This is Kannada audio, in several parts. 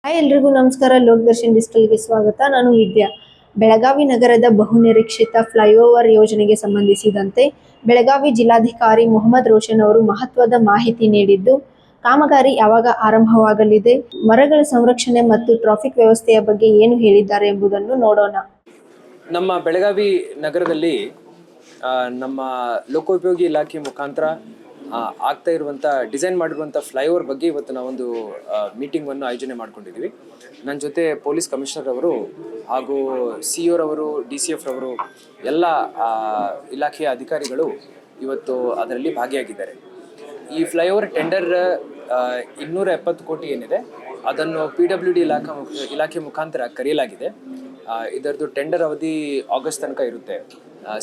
ಹಾಯ್ ಎಲ್ರಿಗೂ ನಮಸ್ಕಾರ. ಲೋಕದರ್ಶನ್ ಡಿಜಿಟಲ್ಗೆ ಸ್ವಾಗತ. ನಾನು ವಿದ್ಯಾ. ಬೆಳಗಾವಿ ನಗರದ ಬಹುನಿರೀಕ್ಷಿತ ಫ್ಲೈಓವರ್ ಯೋಜನೆಗೆ ಸಂಬಂಧಿಸಿದಂತೆ ಬೆಳಗಾವಿ ಜಿಲ್ಲಾಧಿಕಾರಿ ಮೊಹಮ್ಮದ್ ರೋಷನ್ ಅವರು ಮಹತ್ವದ ಮಾಹಿತಿ ನೀಡಿದ್ದು, ಕಾಮಗಾರಿ ಯಾವಾಗ ಆರಂಭವಾಗಲಿದೆ, ಮರಗಳ ಸಂರಕ್ಷಣೆ ಮತ್ತು ಟ್ರಾಫಿಕ್ ವ್ಯವಸ್ಥೆಯ ಬಗ್ಗೆ ಏನು ಹೇಳಿದ್ದಾರೆ ಎಂಬುದನ್ನು ನೋಡೋಣ. ನಮ್ಮ ಬೆಳಗಾವಿ ನಗರದಲ್ಲಿ ನಮ್ಮ ಲೋಕೋಪಯೋಗಿ ಇಲಾಖೆ ಮುಖಾಂತರ ಆಗ್ತಾ ಇರುವಂಥ ಡಿಸೈನ್ ಮಾಡಿರುವಂಥ ಫ್ಲೈಓವರ್ ಬಗ್ಗೆ ಇವತ್ತು ನಾವೊಂದು ಮೀಟಿಂಗನ್ನು ಆಯೋಜನೆ ಮಾಡ್ಕೊಂಡಿದ್ದೀವಿ. ನನ್ನ ಜೊತೆ ಪೊಲೀಸ್ ಕಮಿಷನರ್ ಅವರು ಹಾಗೂ CO ರವರು, DCF ರವರು, ಎಲ್ಲ ಇಲಾಖೆಯ ಅಧಿಕಾರಿಗಳು ಇವತ್ತು ಅದರಲ್ಲಿ ಭಾಗಿಯಾಗಿದ್ದಾರೆ. ಈ ಫ್ಲೈಓವರ್ ಟೆಂಡರ್ 270 ಕೋಟಿ ಏನಿದೆ ಅದನ್ನು PWD ಇಲಾಖೆ ಮುಖಾಂತರ ಕರೆಯಲಾಗಿದೆ. ಇದರದ್ದು ಟೆಂಡರ್ ಅವಧಿ ಆಗಸ್ಟ್ ತನಕ ಇರುತ್ತೆ.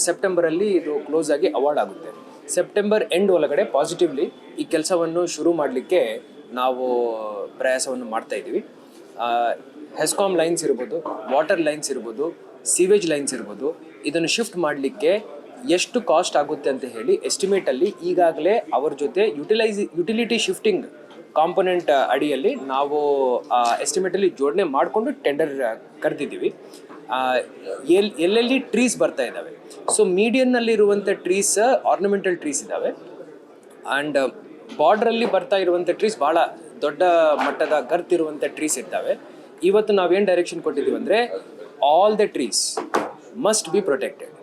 ಸೆಪ್ಟೆಂಬರಲ್ಲಿ ಇದು ಕ್ಲೋಸ್ ಆಗಿ ಅವಾರ್ಡ್ ಆಗುತ್ತೆ. ಸೆಪ್ಟೆಂಬರ್ ಎಂಡ್ ಒಳಗಡೆ ಪಾಸಿಟಿವ್ಲಿ ಈ ಕೆಲಸವನ್ನು ಶುರು ಮಾಡಲಿಕ್ಕೆ ನಾವು ಪ್ರಯಾಸವನ್ನು ಮಾಡ್ತಾ ಇದ್ದೀವಿ. ಹೆಸ್ಕಾಮ್ ಲೈನ್ಸ್ ಇರ್ಬೋದು, ವಾಟರ್ ಲೈನ್ಸ್ ಇರ್ಬೋದು, ಸೀವೇಜ್ ಲೈನ್ಸ್ ಇರ್ಬೋದು, ಇದನ್ನು ಶಿಫ್ಟ್ ಮಾಡಲಿಕ್ಕೆ ಎಷ್ಟು ಕಾಸ್ಟ್ ಆಗುತ್ತೆ ಅಂತ ಹೇಳಿ ಎಸ್ಟಿಮೇಟಲ್ಲಿ ಈಗಾಗಲೇ ಅವ್ರ ಜೊತೆ ಯುಟಿಲಿಟಿ ಶಿಫ್ಟಿಂಗ್ ಕಾಂಪೊನೆಂಟ್ ಅಡಿಯಲ್ಲಿ ನಾವು ಎಸ್ಟಿಮೇಟಲ್ಲಿ ಜೋಡಣೆ ಮಾಡಿಕೊಂಡು ಟೆಂಡರ್ ಕರೆದಿದ್ದೀವಿ. ಎಲ್ಲೆಲ್ಲಿ ಟ್ರೀಸ್ ಬರ್ತಾ ಇದ್ದಾವೆ, ಸೊ ಮೀಡಿಯನ್ನಲ್ಲಿರುವಂಥ ಟ್ರೀಸ್ ಆರ್ನಮೆಂಟಲ್ ಟ್ರೀಸ್ ಇದ್ದಾವೆ, ಆ್ಯಂಡ್ ಬಾರ್ಡ್ರಲ್ಲಿ ಬರ್ತಾ ಇರುವಂಥ ಟ್ರೀಸ್ ಭಾಳ ದೊಡ್ಡ ಮಟ್ಟದ ಗರ್ತಿರುವಂಥ ಟ್ರೀಸ್ ಇರ್ತವೆ. ಇವತ್ತು ನಾವೇನು ಡೈರೆಕ್ಷನ್ ಕೊಟ್ಟಿದ್ದೀವಿ ಅಂದರೆ all the trees must be protected.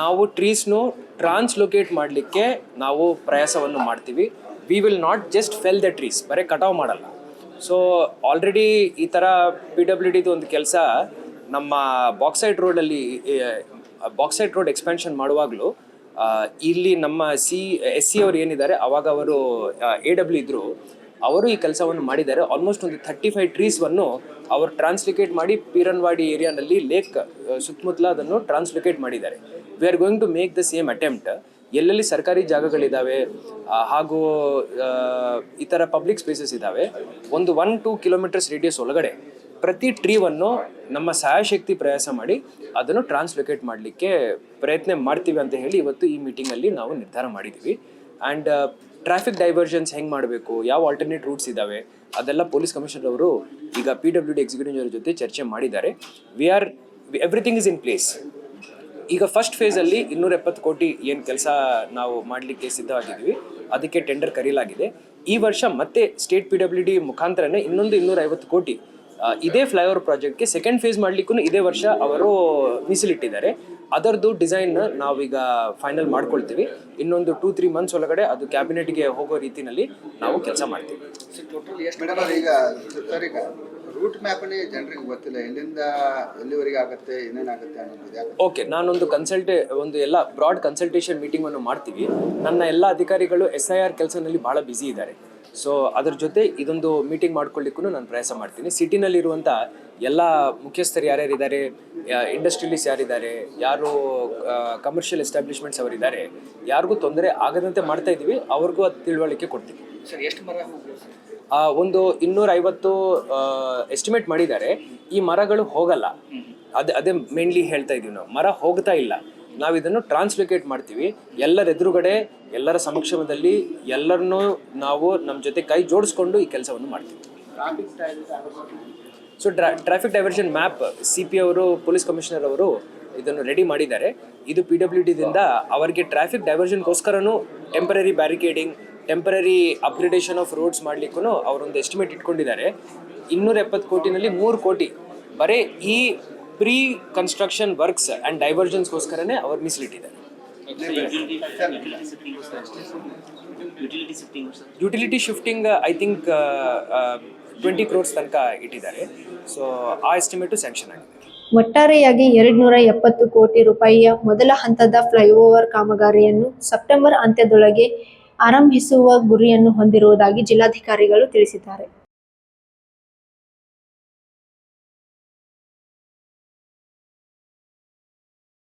ನಾವು ಟ್ರೀಸ್ನು ಟ್ರಾನ್ಸ್ಲೊಕೇಟ್ ಮಾಡಲಿಕ್ಕೆ ನಾವು ಪ್ರಯಾಸವನ್ನು ಮಾಡ್ತೀವಿ. We will not just fell the trees, ಬರೀ ಕಟಾವು ಮಾಡಲ್ಲ. ಸೊ ಆಲ್ರೆಡಿ ಈ ಥರ PWDದು ಒಂದು ಕೆಲಸ ನಮ್ಮ ಬಾಕ್ಸೈಟ್ ರೋಡ್ ಎಕ್ಸ್ಪ್ಯಾನ್ಷನ್ ಮಾಡುವಾಗಲೂ ಇಲ್ಲಿ ನಮ್ಮ SC ಅವರು ಏನಿದ್ದಾರೆ ಅವಾಗ ಅವರು AW ಇದ್ದರು, ಅವರು ಈ ಕೆಲಸವನ್ನು ಮಾಡಿದ್ದಾರೆ. ಆಲ್ಮೋಸ್ಟ್ ಒಂದು 35 ಟ್ರೀಸ್ವನ್ನು ಅವರು ಟ್ರಾನ್ಸ್ಲೊಕೇಟ್ ಮಾಡಿ ಪೀರನ್ವಾಡಿ ಏರಿಯಾನಲ್ಲಿ ಲೇಕ್ ಸುತ್ತಮುತ್ತಲ ಅದನ್ನು ಟ್ರಾನ್ಸ್ಲೊಕೇಟ್ ಮಾಡಿದ್ದಾರೆ. We are going to make the same attempt. ಎಲ್ಲೆಲ್ಲಿ ಸರ್ಕಾರಿ ಜಾಗಗಳಿದ್ದಾವೆ ಹಾಗೂ ಈ ಥರ ಪಬ್ಲಿಕ್ ಸ್ಪೇಸಸ್ ಇದ್ದಾವೆ, ಒಂದು 1-2 ಕಿಲೋಮೀಟರ್ಸ್ ರೇಡಿಯಸ್ ಒಳಗಡೆ ಪ್ರತಿ ಟ್ರೀವನ್ನು ನಮ್ಮ ಸಹಾಯಶಕ್ತಿ ಪ್ರಯಾಸ ಮಾಡಿ ಅದನ್ನು ಟ್ರಾನ್ಸ್ಲೊಕೇಟ್ ಮಾಡಲಿಕ್ಕೆ ಪ್ರಯತ್ನ ಮಾಡ್ತೀವಿ ಅಂತ ಹೇಳಿ ಇವತ್ತು ಈ ಮೀಟಿಂಗಲ್ಲಿ ನಾವು ನಿರ್ಧಾರ ಮಾಡಿದ್ದೀವಿ. ಆ್ಯಂಡ್ ಟ್ರಾಫಿಕ್ ಡೈವರ್ಷನ್ಸ್ ಹೆಂಗೆ ಮಾಡಬೇಕು, ಯಾವ ಆಲ್ಟರ್ನೇಟ್ ರೂಟ್ಸ್ ಇದ್ದಾವೆ, ಅದೆಲ್ಲ ಪೊಲೀಸ್ ಕಮಿಷನರ್ ಅವರು ಈಗ PWD ಎಕ್ಸಿಕ್ಯೂಟಿವ್ ಇಂಜಿನಿಯರ್ ಜೊತೆ ಚರ್ಚೆ ಮಾಡಿದ್ದಾರೆ. Everything is in place. ಈಗ ಫಸ್ಟ್ ಫೇಸಲ್ಲಿ 270 ಕೋಟಿ ಏನು ಕೆಲಸ ನಾವು ಮಾಡಲಿಕ್ಕೆ ಸಿದ್ಧವಾಗಿದ್ವಿ, ಅದಕ್ಕೆ ಟೆಂಡರ್ ಕರೆಯಲಾಗಿದೆ. ಈ ವರ್ಷ ಮತ್ತೆ ಸ್ಟೇಟ್ PWD ಮುಖಾಂತರನೇ ಇನ್ನೊಂದು 250 ಕೋಟಿ ಇದೇ ಫ್ಲೈಓವರ್ ಪ್ರಾಜೆಕ್ಟ್ಗೆ ಸೆಕೆಂಡ್ ಫೇಸ್ ಮಾಡಲಿಕ್ಕೂ ಇದೇ ವರ್ಷ ಅವರು ಮೀಸಲಿಟ್ಟಿದ್ದಾರೆ. ಅದರದ್ದು ಡಿಸೈನ್ ನಾವೀಗ ಫೈನಲ್ ಮಾಡ್ಕೊಳ್ತೀವಿ. ಇನ್ನೊಂದು 2-3 ಮಂತ್ಸ್ ಒಳಗಡೆ ಅದು ಕ್ಯಾಬಿನೆಟ್ಗೆ ಹೋಗೋ ರೀತಿಯಲ್ಲಿ ನಾವು ಕೆಲಸ ಮಾಡ್ತೀವಿ. ರೂಟ್ ಮ್ಯಾಪನೇ ಜನರಿಗೆ ಗೊತ್ತಿಲ್ಲ, ಎಲ್ಲಿಂದ ಎಲ್ಲಿವರೆಗೆ ಆಗುತ್ತೆ, ಏನೇನಾಗುತ್ತೆ ಅನ್ನೋದು. ಓಕೆ, ನಾನೊಂದು ಎಲ್ಲ ಬ್ರಾಡ್ ಕನ್ಸಲ್ಟೇಷನ್ ಮೀಟಿಂಗನ್ನು ಮಾಡ್ತೀವಿ. ನನ್ನ ಎಲ್ಲ ಅಧಿಕಾರಿಗಳು SIR ಕೆಲಸದಲ್ಲಿ ಭಾಳ ಬ್ಯುಸಿ ಇದ್ದಾರೆ. ಸೊ ಅದ್ರ ಜೊತೆ ಇದೊಂದು ಮೀಟಿಂಗ್ ಮಾಡ್ಕೊಳ್ಳಿಕ್ಕೂ ನಾನು ಪ್ರಯಾಸ ಮಾಡ್ತೀನಿ. ಸಿಟಿನಲ್ಲಿರುವಂಥ ಎಲ್ಲ ಮುಖ್ಯಸ್ಥರು ಯಾರ್ಯಾರಿದ್ದಾರೆ, ಇಂಡಸ್ಟ್ರಿಯಲಿಸ್ಟ್ ಯಾರಿದ್ದಾರೆ, ಯಾರು ಕಮರ್ಷಿಯಲ್ ಎಸ್ಟಾಬ್ಲಿಷ್ಮೆಂಟ್ಸ್ ಅವರಿದ್ದಾರೆ, ಯಾರಿಗೂ ತೊಂದರೆ ಆಗದಂತೆ ಮಾಡ್ತಾ ಇದ್ದೀವಿ. ಅವ್ರಿಗೂ ಅದು ತಿಳುವಳಿಕೆ ಕೊಡ್ತೀವಿ. ಸರ್, ಎಷ್ಟು ಮರ ಒಂದು 250 ಎಸ್ಟಿಮೇಟ್ ಮಾಡಿದ್ದಾರೆ. ಈ ಮರಗಳು ಹೋಗಲ್ಲ, ಅದೇ ಮೇನ್ಲಿ ಹೇಳ್ತಾ ಇದ್ದೀವಿ. ನಾವು ಮರ ಹೋಗ್ತಾ ಇಲ್ಲ, ನಾವು ಇದನ್ನು ಟ್ರಾನ್ಸ್ಲೊಕೇಟ್ ಮಾಡ್ತೀವಿ. ಎಲ್ಲರ ಎದುರುಗಡೆ, ಎಲ್ಲರ ಸಮಕ್ಷಮದಲ್ಲಿ ಎಲ್ಲರನ್ನೂ ನಾವು ನಮ್ಮ ಜೊತೆ ಕೈ ಜೋಡಿಸ್ಕೊಂಡು ಈ ಕೆಲಸವನ್ನು ಮಾಡ್ತೀವಿ. So traffic diversion map CP ಅವರು, ಪೊಲೀಸ್ ಕಮಿಷನರ್ ಅವರು ಇದನ್ನು ರೆಡಿ ಮಾಡಿದ್ದಾರೆ. ಇದು PWDದಿಂದ ಅವರಿಗೆ ಟ್ರಾಫಿಕ್ ಡೈವರ್ಷನ್ಗೋಸ್ಕರನೂ temporary barricading, temporary upgradation of roads ಮಾಡಲಿಕ್ಕೂ ಅವರೊಂದು ಎಸ್ಟಿಮೇಟ್ ಇಟ್ಕೊಂಡಿದ್ದಾರೆ. 270 ಕೋಟಿನಲ್ಲಿ 3 ಕೋಟಿ ಬರೀ ಈ ಪ್ರೀ ಕನ್ಸ್ಟ್ರಕ್ಷನ್ ವರ್ಕ್ಸ್ ಆ್ಯಂಡ್ ಡೈವರ್ಷನ್ಸ್ಗೋಸ್ಕರನೇ ಅವ್ರು ಮೀಸಲಿಟ್ಟಿದ್ದಾರೆ. Utility shifting I think 20 crores ತನಕ ಇಟ್ಟಿದ್ದಾರೆ. ಸೊ ಆ ಎಸ್ಟಿಮೇಟು ಸ್ಯಾಂಕ್ಷನ್ ಆಗಿದೆ. ಒಟ್ಟಾರೆಯಾಗಿ 270 ಕೋಟಿ ರೂಪಾಯಿಯ ಮೊದಲ ಹಂತದ ಫ್ಲೈಓವರ್ ಕಾಮಗಾರಿಯನ್ನು ಸೆಪ್ಟೆಂಬರ್ ಅಂತ್ಯದೊಳಗೆ ಆರಂಭಿಸುವ ಗುರಿಯನ್ನು ಹೊಂದಿರುವುದಾಗಿ ಜಿಲ್ಲಾಧಿಕಾರಿಗಳು ತಿಳಿಸಿದ್ದಾರೆ.